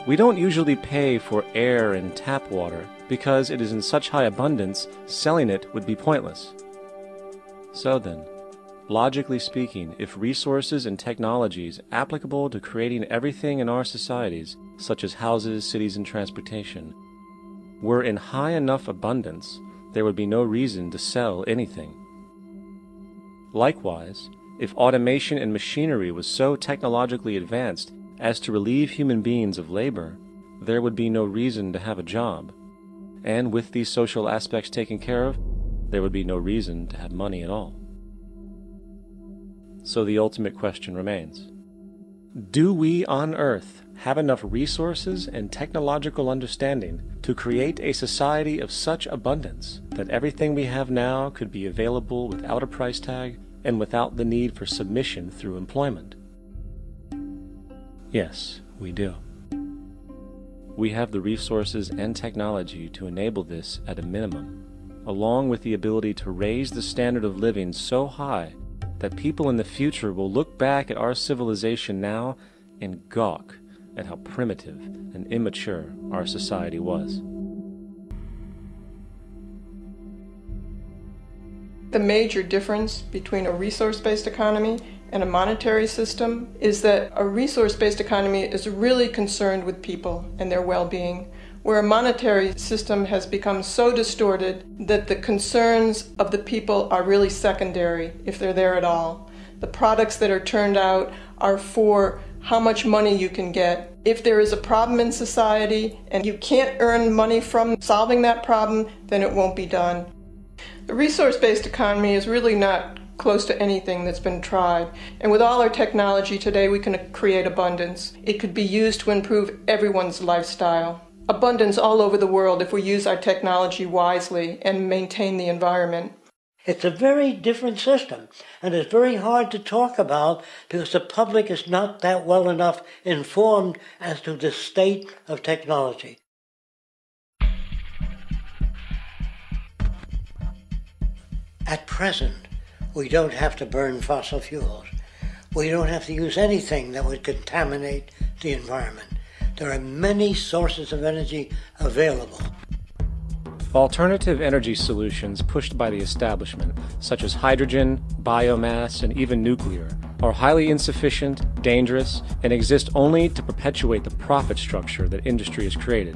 We don't usually pay for air and tap water because it is in such high abundance, selling it would be pointless. So then, logically speaking, if resources and technologies applicable to creating everything in our societies, such as houses, cities, and transportation, were in high enough abundance, there would be no reason to sell anything. Likewise, if automation and machinery was so technologically advanced as to relieve human beings of labor, there would be no reason to have a job. And with these social aspects taken care of, there would be no reason to have money at all. So the ultimate question remains: do we on Earth have enough resources and technological understanding to create a society of such abundance that everything we have now could be available without a price tag and without the need for submission through employment? Yes, we do. We have the resources and technology to enable this at a minimum, along with the ability to raise the standard of living so high that people in the future will look back at our civilization now and gawk at how primitive and immature our society was. The major difference between a resource-based economy and a monetary system is that a resource-based economy is really concerned with people and their well-being, where a monetary system has become so distorted that the concerns of the people are really secondary, if they're there at all. The products that are turned out are for how much money you can get. If there is a problem in society and you can't earn money from solving that problem, then it won't be done. The resource-based economy is really not close to anything that's been tried. And with all our technology today, we can create abundance. It could be used to improve everyone's lifestyle. Abundance all over the world if we use our technology wisely and maintain the environment. It's a very different system, and it's very hard to talk about because the public is not that well enough informed as to the state of technology. At present, we don't have to burn fossil fuels. We don't have to use anything that would contaminate the environment. There are many sources of energy available. Alternative energy solutions pushed by the establishment, such as hydrogen, biomass, and even nuclear, are highly insufficient, dangerous, and exist only to perpetuate the profit structure that industry has created.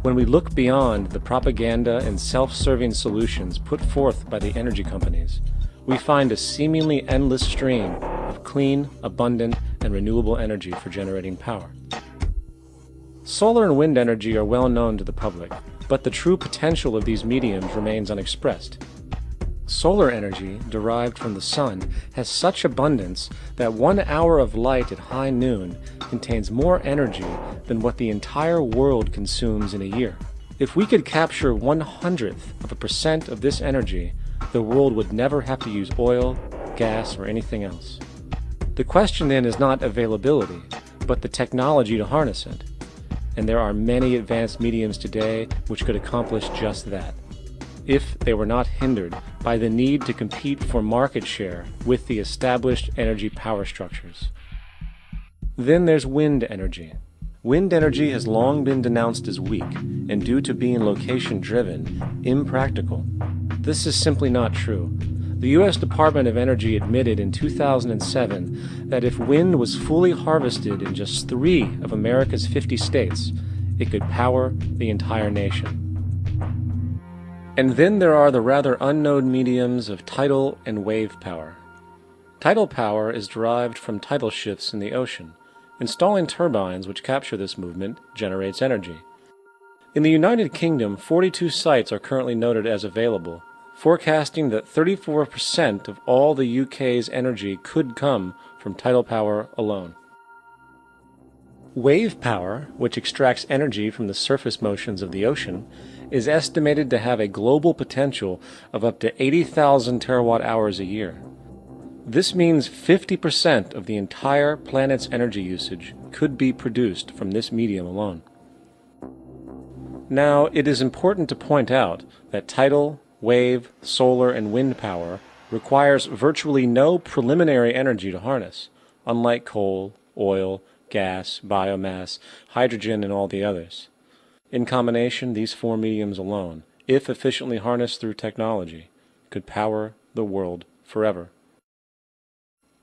When we look beyond the propaganda and self-serving solutions put forth by the energy companies, we find a seemingly endless stream of clean, abundant, and renewable energy for generating power. Solar and wind energy are well known to the public, but the true potential of these mediums remains unexpressed. Solar energy, derived from the sun, has such abundance that 1 hour of light at high noon contains more energy than what the entire world consumes in a year. If we could capture 1/100% of this energy, the world would never have to use oil, gas, or anything else. The question then is not availability, but the technology to harness it. And there are many advanced mediums today which could accomplish just that, if they were not hindered by the need to compete for market share with the established energy power structures. Then there's wind energy. Wind energy has long been denounced as weak, and due to being location-driven, impractical. This is simply not true. The U.S. Department of Energy admitted in 2007 that if wind was fully harvested in just 3 of America's 50 states, it could power the entire nation. And then there are the rather unknown mediums of tidal and wave power. Tidal power is derived from tidal shifts in the ocean. Installing turbines which capture this movement generates energy. In the United Kingdom, 42 sites are currently noted as available, forecasting that 34% of all the UK's energy could come from tidal power alone. Wave power, which extracts energy from the surface motions of the ocean, is estimated to have a global potential of up to 80,000 terawatt-hours a year. This means 50% of the entire planet's energy usage could be produced from this medium alone. Now, it is important to point out that tidal, wave, solar, and wind power requires virtually no preliminary energy to harness, unlike coal, oil, gas, biomass, hydrogen, and all the others. In combination, these four mediums alone, if efficiently harnessed through technology, could power the world forever.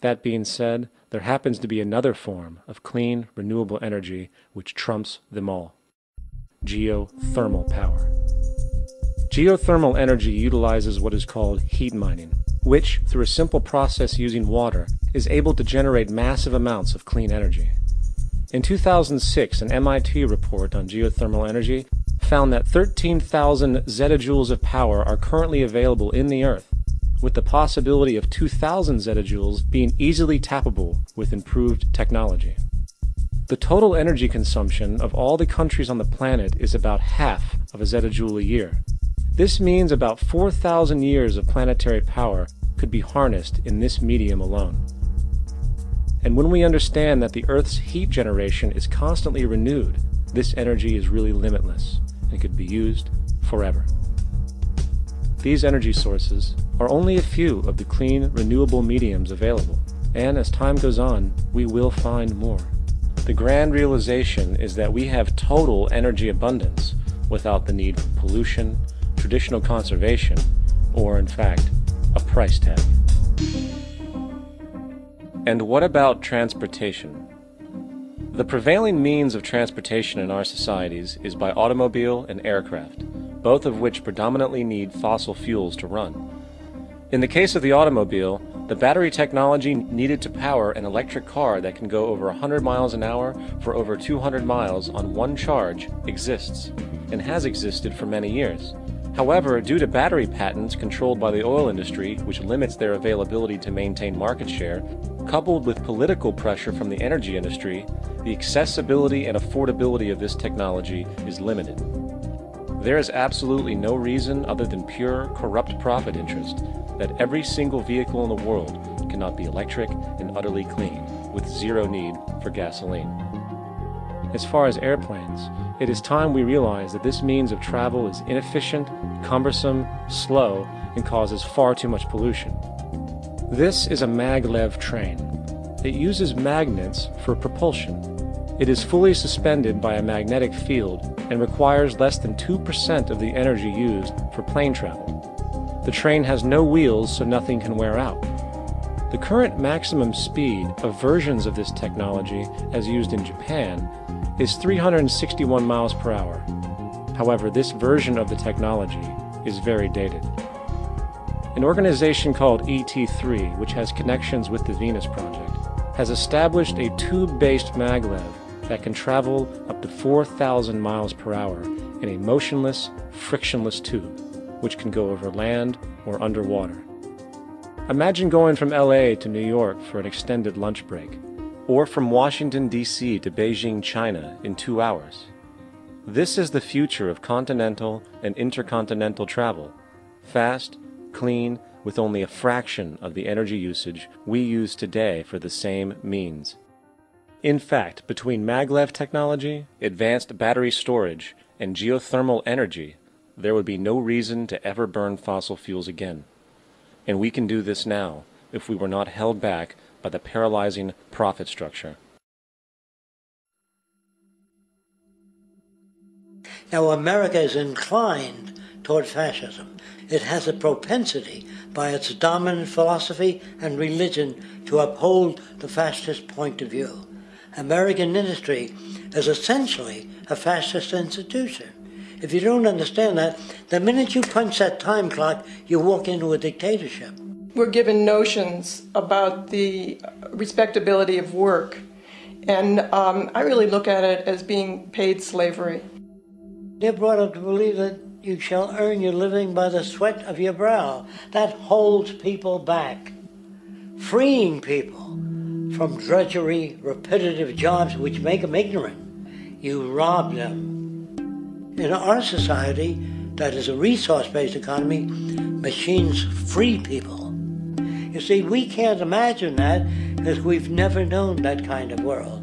That being said, there happens to be another form of clean, renewable energy which trumps them all: geothermal power. Geothermal energy utilizes what is called heat mining, which, through a simple process using water, is able to generate massive amounts of clean energy. In 2006, an MIT report on geothermal energy found that 13,000 zettajoules of power are currently available in the Earth, with the possibility of 2,000 zettajoules being easily tappable with improved technology. The total energy consumption of all the countries on the planet is about half of a zettajoule a year. This means about 4,000 years of planetary power could be harnessed in this medium alone. And when we understand that the Earth's heat generation is constantly renewed, this energy is really limitless and could be used forever. These energy sources are only a few of the clean, renewable mediums available, and as time goes on, we will find more. The grand realization is that we have total energy abundance without the need for pollution, traditional conservation, or, in fact, a price tag. And what about transportation? The prevailing means of transportation in our societies is by automobile and aircraft, both of which predominantly need fossil fuels to run. In the case of the automobile, the battery technology needed to power an electric car that can go over 100 miles an hour for over 200 miles on one charge exists, and has existed for many years. However, due to battery patents controlled by the oil industry, which limits their availability to maintain market share, coupled with political pressure from the energy industry, the accessibility and affordability of this technology is limited. There is absolutely no reason other than pure, corrupt profit interest that every single vehicle in the world cannot be electric and utterly clean, with zero need for gasoline. As far as airplanes, it is time we realize that this means of travel is inefficient, cumbersome, slow, and causes far too much pollution. This is a maglev train. It uses magnets for propulsion. It is fully suspended by a magnetic field and requires less than 2% of the energy used for plane travel. The train has no wheels, so nothing can wear out. The current maximum speed of versions of this technology, as used in Japan, is 361 miles per hour. However, this version of the technology is very dated. An organization called ET3, which has connections with the Venus Project, has established a tube-based maglev that can travel up to 4,000 miles per hour in a motionless, frictionless tube, which can go over land or underwater. Imagine going from LA to New York for an extended lunch break, or from Washington, D.C. to Beijing, China in 2 hours. This is the future of continental and intercontinental travel: fast, clean, with only a fraction of the energy usage we use today for the same means. In fact, between maglev technology, advanced battery storage, and geothermal energy, there would be no reason to ever burn fossil fuels again. And we can do this now if we were not held back by the paralyzing profit structure. Now, America is inclined toward fascism. It has a propensity, by its dominant philosophy and religion, to uphold the fascist point of view. American industry is essentially a fascist institution. If you don't understand that, the minute you punch that time clock, you walk into a dictatorship. We're given notions about the respectability of work, and I really look at it as being paid slavery. They're brought up to believe that you shall earn your living by the sweat of your brow. That holds people back, freeing people from drudgery, repetitive jobs which make them ignorant. You rob them. In our society, that is a resource-based economy, machines free people. You see, we can't imagine that because we've never known that kind of world.